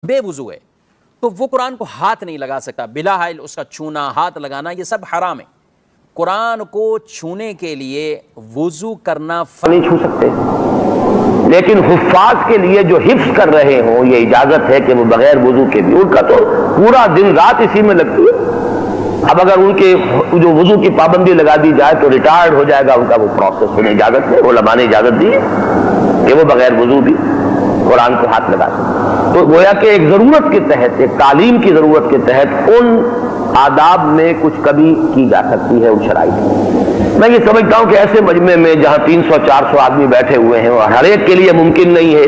بے وضو ہے تو وہ قرآن کو ہاتھ نہیں لگا سکتا، بلا حائل اس کا چھونا، ہاتھ لگانا یہ سب حرام ہے۔ قرآن کو چھونے کے لیے وضو کرنا نہیں چھو سکتے، لیکن حفاظ کے لیے جو حفظ کر رہے ہوں یہ اجازت ہے کہ وہ بغیر وضو کے بھی، ان کا تو پورا دن رات اسی میں لگتی ہے۔ اب اگر ان کے جو وضو کی پابندی لگا دی جائے تو ریٹائرڈ ہو جائے گا ان کا وہ پروسیس، انہیں اجازت ہے، علماء نے اجازت دی ہے کہ وہ بغیر وضو بھی قرآن کو ہاتھ لگا سکتے۔ تو گویا کہ ایک ضرورت کے تحت، ایک تعلیم کی ضرورت کے تحت ان آداب میں کچھ کمی کی جا سکتی ہے ان شرائط میں۔ میں یہ سمجھتا ہوں کہ ایسے مجمع میں جہاں 300-400 آدمی بیٹھے ہوئے ہیں اور ہر ایک کے لیے ممکن نہیں ہے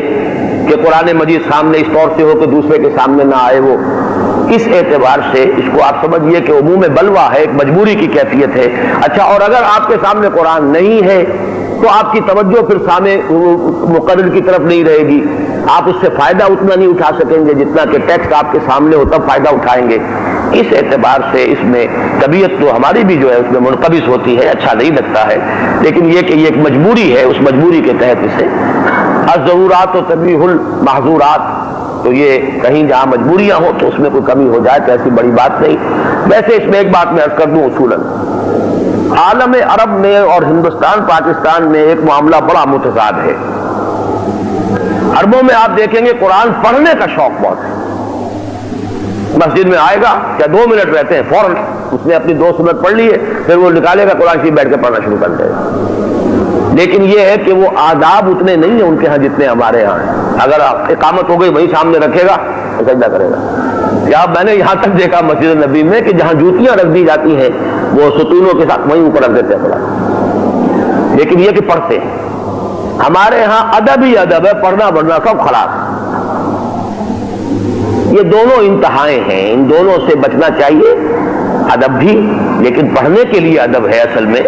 کہ قرآن مجید سامنے اس طور سے ہو کہ دوسرے کے سامنے نہ آئے، وہ اس اعتبار سے اس کو آپ سمجھیے کہ عموم بلوہ ہے، ایک مجبوری کی کیفیت ہے۔ اچھا، اور اگر آپ کے سامنے قرآن نہیں ہے تو آپ کی توجہ پھر سامنے مقرر کی طرف نہیں رہے گی، آپ اس سے فائدہ اتنا نہیں اٹھا سکیں گے جتنا کہ ٹیکسٹ آپ کے سامنے ہو تب فائدہ اٹھائیں گے۔ اس اعتبار سے اس میں طبیعت تو ہماری بھی جو ہے اس میں منقبض ہوتی ہے، اچھا نہیں لگتا ہے، لیکن یہ کہ یہ ایک مجبوری ہے، اس مجبوری کے تحت اسے الضرورات و تبیح المحظورات، تو یہ کہیں جہاں مجبوریاں ہوں تو اس میں کوئی کمی ہو جائے تو ایسی بڑی بات نہیں۔ ویسے اس میں ایک بات میں عرض کر دوں، اصولاً عالم عرب میں اور ہندوستان پاکستان میں ایک معاملہ بڑا متضاد ہے۔ عربوں میں آپ دیکھیں گے قرآن پڑھنے کا شوق بہت ہے، مسجد میں آئے گا کیا 2 منٹ رہتے ہیں فوراً اس نے اپنی 2 سنت پڑھ لی ہے، پھر وہ نکالے گا قرآن شریف بیٹھ کے پڑھنا شروع کر دے گا۔ لیکن یہ ہے کہ وہ آداب اتنے نہیں ہیں ان کے ہاں جتنے ہمارے ہاں ہیں۔ اگر اقامت ہو گئی وہیں سامنے رکھے گا تو سجدہ کرے گا۔ یا میں نے یہاں تک دیکھا مسجد نبی میں کہ جہاں جوتیاں رکھ دی جاتی ہیں وہ ستونوں کے ساتھ وہیں اوپر رکھ دیتے ہیں قرآن، لیکن یہ کہ پڑھتے ہیں۔ ہمارے ہاں ادب ہی ادب ہے، پڑھنا بڑھنا سب خلاص۔ یہ دونوں انتہائیں ہیں، ان دونوں سے بچنا چاہیے، ادب بھی لیکن پڑھنے کے لیے ادب ہے اصل میں،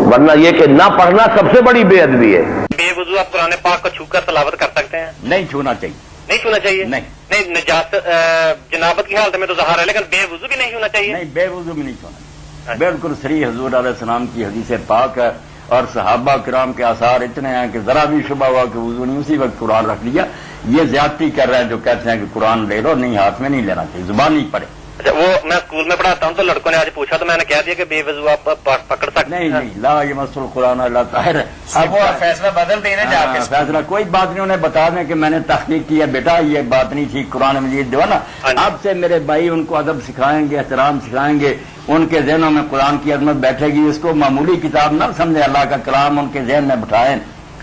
ورنہ یہ کہ نہ پڑھنا سب سے بڑی بے ادبی ہے۔ بے وضو آپ قرآن پاک کو چھو کر تلاوت کر سکتے ہیں؟ نہیں چھونا چاہیے، نہیں چھونا چاہیے؟ نہیں نجاست جنابت کی حالت میں تو ظاہر ہے، لیکن بے وضو بھی نہیں چھونا چاہیے؟ نہیں، بے وضو بھی نہیں چھونا، بالکل صریح حضور علیہ السلام کی حدیث پاک ہے، اور صحابہ کرام کے آثار اتنے ہیں کہ ذرا بھی شبہ ہوا کہ وضو نہیں اسی وقت قرآن رکھ لیا۔ یہ زیادتی کر رہے ہیں جو کہتے ہیں کہ قرآن لے لو، نہیں، ہاتھ میں نہیں لینا چاہیے، زبان نہیں پڑے۔ اچھا، وہ میں اسکول میں پڑھاتا ہوں تو لڑکوں نے آج پوچھا تو میں نے کہہ دیا کہ بے وضو آپ پکڑ سکتے ہیں؟ نہیں، لا یمس القرآن الا طاہر۔ اب وہ فیصلہ بدل دینا جا کے فیصلہ کوئی بات نہیں، انہیں بتا دیں کہ میں نے تحقیق کی ہے، بیٹا یہ بات نہیں تھی، قرآن مجید جو ہے نا، اب سے میرے بھائی ان کو ادب سکھائیں گے، احترام سکھائیں گے، ان کے ذہنوں میں قرآن کی عظمت بیٹھے گی، اس کو معمولی کتاب نہ سمجھے، اللہ کا کلام ان کے ذہن میں بٹھائیں۔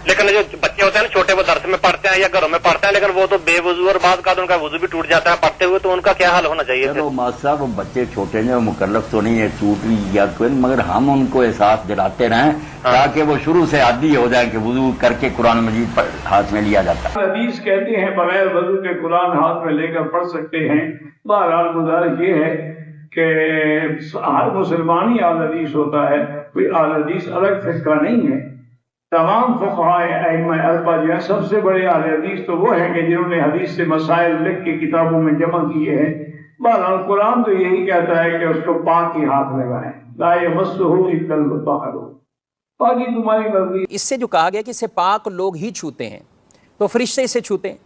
لیکن جو بچے ہوتے ہیں نا چھوٹے، وہ درس میں پڑھتے ہیں یا گھروں میں پڑھتے ہیں، لیکن وہ تو بے وضو اور بعض کا ان کا وضو بھی ٹوٹ جاتا ہے پڑھتے ہوئے، تو ان کا کیا حال ہونا چاہیے؟ چلو ماس صاحب، وہ بچے چھوٹے ہیں، وہ مکلف تو نہیں ہے، ٹوٹ بھی یا کوئی، مگر ہم ان کو احساس دلاتے رہیں تاکہ وہ شروع سے عادی ہو جائیں کہ وضو کر کے قرآن مجید ہاتھ میں لیا جاتا ہے۔ حدیث کہتے ہیں بغیر وضو کے قرآن ہاتھ میں لے کر پڑھ سکتے ہیں۔ بہرحال گزارش یہ ہے کہ ہر مسلمان ہی اہل حدیث ہوتا ہے، کوئی اہل حدیث الگ فرقہ نہیں ہے۔ تمام فقہائے ائمہ اربعہ جو ہیں سب سے بڑے اہل حدیث تو وہ ہیں کہ جنہوں نے حدیث سے مسائل لکھ کے کتابوں میں جمع کیے ہیں۔ بہرحال قرآن تو یہی کہتا ہے کہ اس کو پاک ہی ہاتھ لگائیں، لا یمسہ الا المطہرون، باقی تمہاری مرضی۔ اس سے جو کہا گیا کہ اسے پاک لوگ ہی چھوتے ہیں، تو فرشتے اسے چھوتے ہیں،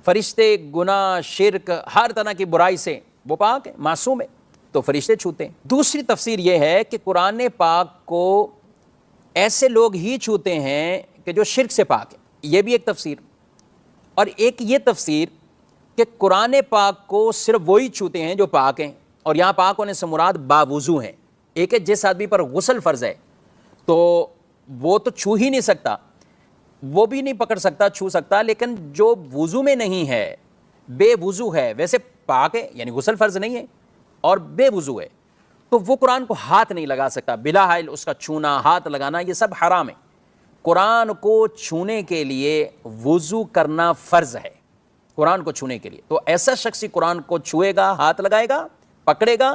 فرشتے گناہ، شرک، ہر طرح کی برائی سے وہ پاک ہے، معصوم ہے، تو فرشتے چھوتے ہیں۔ دوسری تفسیر یہ ہے کہ قرآن پاک کو ایسے لوگ ہی چھوتے ہیں کہ جو شرک سے پاک ہے، یہ بھی ایک تفسیر۔ اور ایک یہ تفسیر کہ قرآن پاک کو صرف وہی چھوتے ہیں جو پاک ہیں، اور یہاں پاک ہونے سے مراد باوضو ہیں۔ ایک ہے جس آدمی پر غسل فرض ہے تو وہ تو چھو ہی نہیں سکتا، وہ بھی نہیں پکڑ سکتا، چھو سکتا، لیکن جو وضو میں نہیں ہے، بے وضو ہے، ویسے پاک ہے یعنی غسل فرض نہیں ہے اور بے وضو ہے، تو وہ قرآن کو ہاتھ نہیں لگا سکتا، بلا حائل اس کا چھونا، ہاتھ لگانا یہ سب حرام ہے۔ قرآن کو چھونے کے لیے وضو کرنا فرض ہے، قرآن کو چھونے کے لیے، تو ایسا شخص ہی قرآن کو چھوئے گا، ہاتھ لگائے گا، پکڑے گا،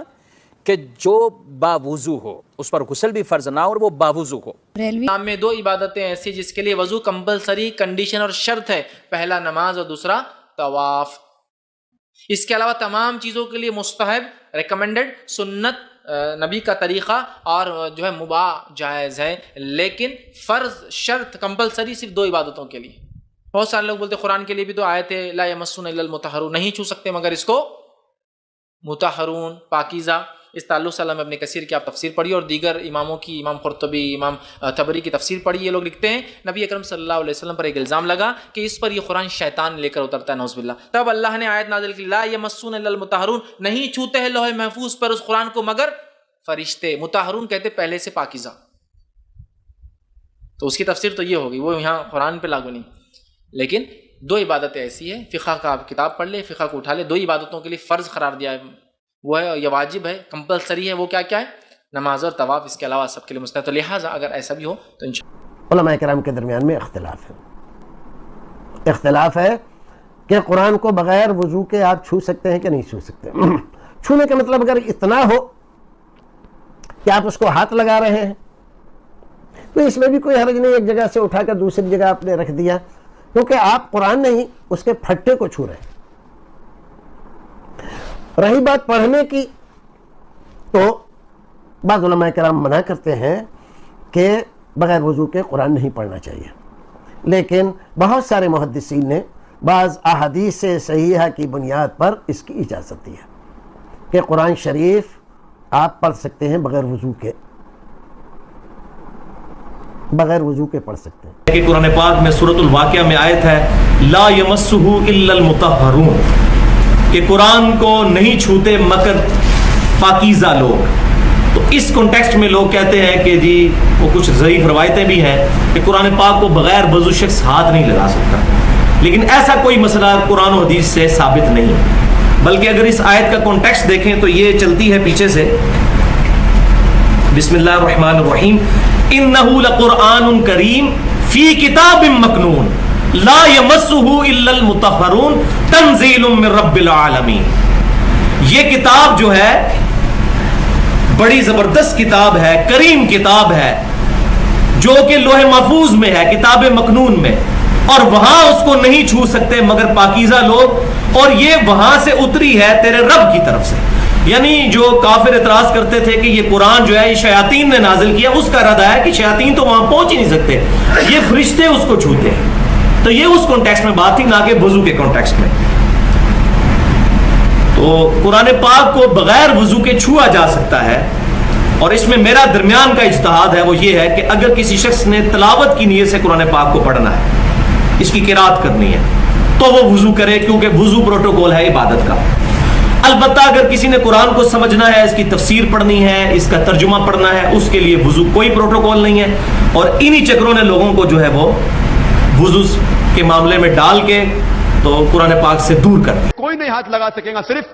کہ جو باوضو ہو، اس پر غسل بھی فرض نہ ہو اور وہ باوضو ہو۔ اسلام میں 2 عبادتیں ایسی جس کے لیے وضو کمپلسری کنڈیشن اور شرط ہے، پہلا نماز اور دوسرا طواف۔ اس کے علاوہ تمام چیزوں کے لیے مستحب، ریکمینڈڈ، سنت، نبی کا طریقہ اور جو ہے مباح جائز ہے، لیکن فرض، شرط، کمپلسری صرف 2 عبادتوں کے لیے۔ بہت سارے لوگ بولتے قرآن کے لیے بھی تو آیت ہے لا یمسون الا المطہرون، نہیں چھو سکتے مگر اس کو مطہرون پاکیزہ. اس تعلق سے علامہ ابن کثیر کی آپ تفسیر پڑھیے اور دیگر اماموں کی، امام قرطبی، امام طبری کی تفسیر پڑھیے. یہ لوگ لکھتے ہیں نبی اکرم صلی اللہ علیہ وسلم پر ایک الزام لگا کہ اس پر یہ قرآن شیطان لے کر اترتا ہے، نعوذ باللہ. تب اللہ نے آیت نازل کی لا یمسون الا المطہرون، نہیں چھوتے ہیں لوح محفوظ پر اس قرآن کو مگر فرشتے. مطہرون کہتے پہلے سے پاکیزہ. تو اس کی تفسیر تو یہ ہوگی، وہ یہاں قرآن پہ لاگو نہیں. لیکن دو عبادتیں ایسی ہیں، فقہ کا آپ کتاب پڑھ لیں، فقہ کو اٹھا لیں، دو عبادتوں کے لیے فرض قرار دیا ہے، وہ ہے یہ واجب ہے، کمپلسری ہے. وہ کیا کیا ہے؟ نماز اور طواف. اس کے علاوہ سب کے لیے مستحب. تو لہٰذا اگر ایسا بھی ہو تو انشاءاللہ علماء کرام کے درمیان میں اختلاف ہے کہ قرآن کو بغیر وضو کے آپ چھو سکتے ہیں کہ نہیں چھو سکتے. چھونے کا مطلب اگر اتنا ہو کہ آپ اس کو ہاتھ لگا رہے ہیں تو اس میں بھی کوئی حرج نہیں، ایک جگہ سے اٹھا کر دوسری جگہ آپ نے رکھ دیا، کیونکہ آپ قرآن نہیں اس کے پھٹے کو چھو رہے ہیں. رہی بات پڑھنے کی، تو بعض علماء کرام منع کرتے ہیں کہ بغیر وضو کے قرآن نہیں پڑھنا چاہیے، لیکن بہت سارے محدثین نے بعض احادیث صحیحہ کی بنیاد پر اس کی اجازت دی ہے کہ قرآن شریف آپ پڑھ سکتے ہیں بغیر وضو کے، پڑھ سکتے ہیں. کہ قرآن پاک میں سورۃ الواقعہ میں آیت ہے لا یمسہ الا المطہرون، کہ قرآن کو نہیں چھوتے مگر پاکیزہ لوگ. تو اس کانٹیکسٹ میں لوگ کہتے ہیں کہ جی وہ کچھ ضعیف روایتیں بھی ہیں کہ قرآن پاک کو بغیر وضو شخص ہاتھ نہیں لگا سکتا، لیکن ایسا کوئی مسئلہ قرآن و حدیث سے ثابت نہیں. بلکہ اگر اس آیت کا کانٹیکسٹ دیکھیں تو یہ چلتی ہے پیچھے سے، بسم اللہ الرحمن الرحیم انہ لقرآن کریم فی کتاب مکنون لا یمسہ الا المطہرون تنزیل من رب العالمین. یہ کتاب جو ہے بڑی زبردست کتاب ہے، کریم کتاب ہے، جو کہ لوح محفوظ میں ہے، کتاب مکنون میں، اور وہاں اس کو نہیں چھو سکتے مگر پاکیزہ لوگ، اور یہ وہاں سے اتری ہے تیرے رب کی طرف سے. یعنی جو کافر اعتراض کرتے تھے کہ یہ قرآن جو ہے یہ شیاطین نے نازل کیا، اس کا رد ہے کہ شیاطین تو وہاں پہنچ ہی نہیں سکتے، یہ فرشتے اس کو چھوتے ہیں. تو یہ اس کانٹیکسٹ میں بات تھی، نہ کہ وضو کے کانٹیکسٹ میں. تو قرآن پاک کو بغیر وضو کے چھوا جا سکتا ہے، اور اس میں میرا درمیان کا اجتہاد ہے وہ یہ ہے کہ اگر کسی شخص نے تلاوت کی نیت سے قرآن پاک کو پڑھنا ہے، اس کی قرات کرنی ہے، تو وہ وضو کرے، کیونکہ وضو پروٹوکول ہے عبادت کا. البتہ اگر کسی نے قرآن کو سمجھنا ہے، اس کی تفسیر پڑھنی ہے، اس کا ترجمہ پڑھنا ہے، اس کے لیے وضو کوئی پروٹوکول نہیں ہے. اور انہی چکروں نے لوگوں کو جو ہے وہ وضو کے معاملے میں ڈال کے تو قرآن پاک سے دور کر دیا. کوئی نہیں ہاتھ لگا سکے گا، صرف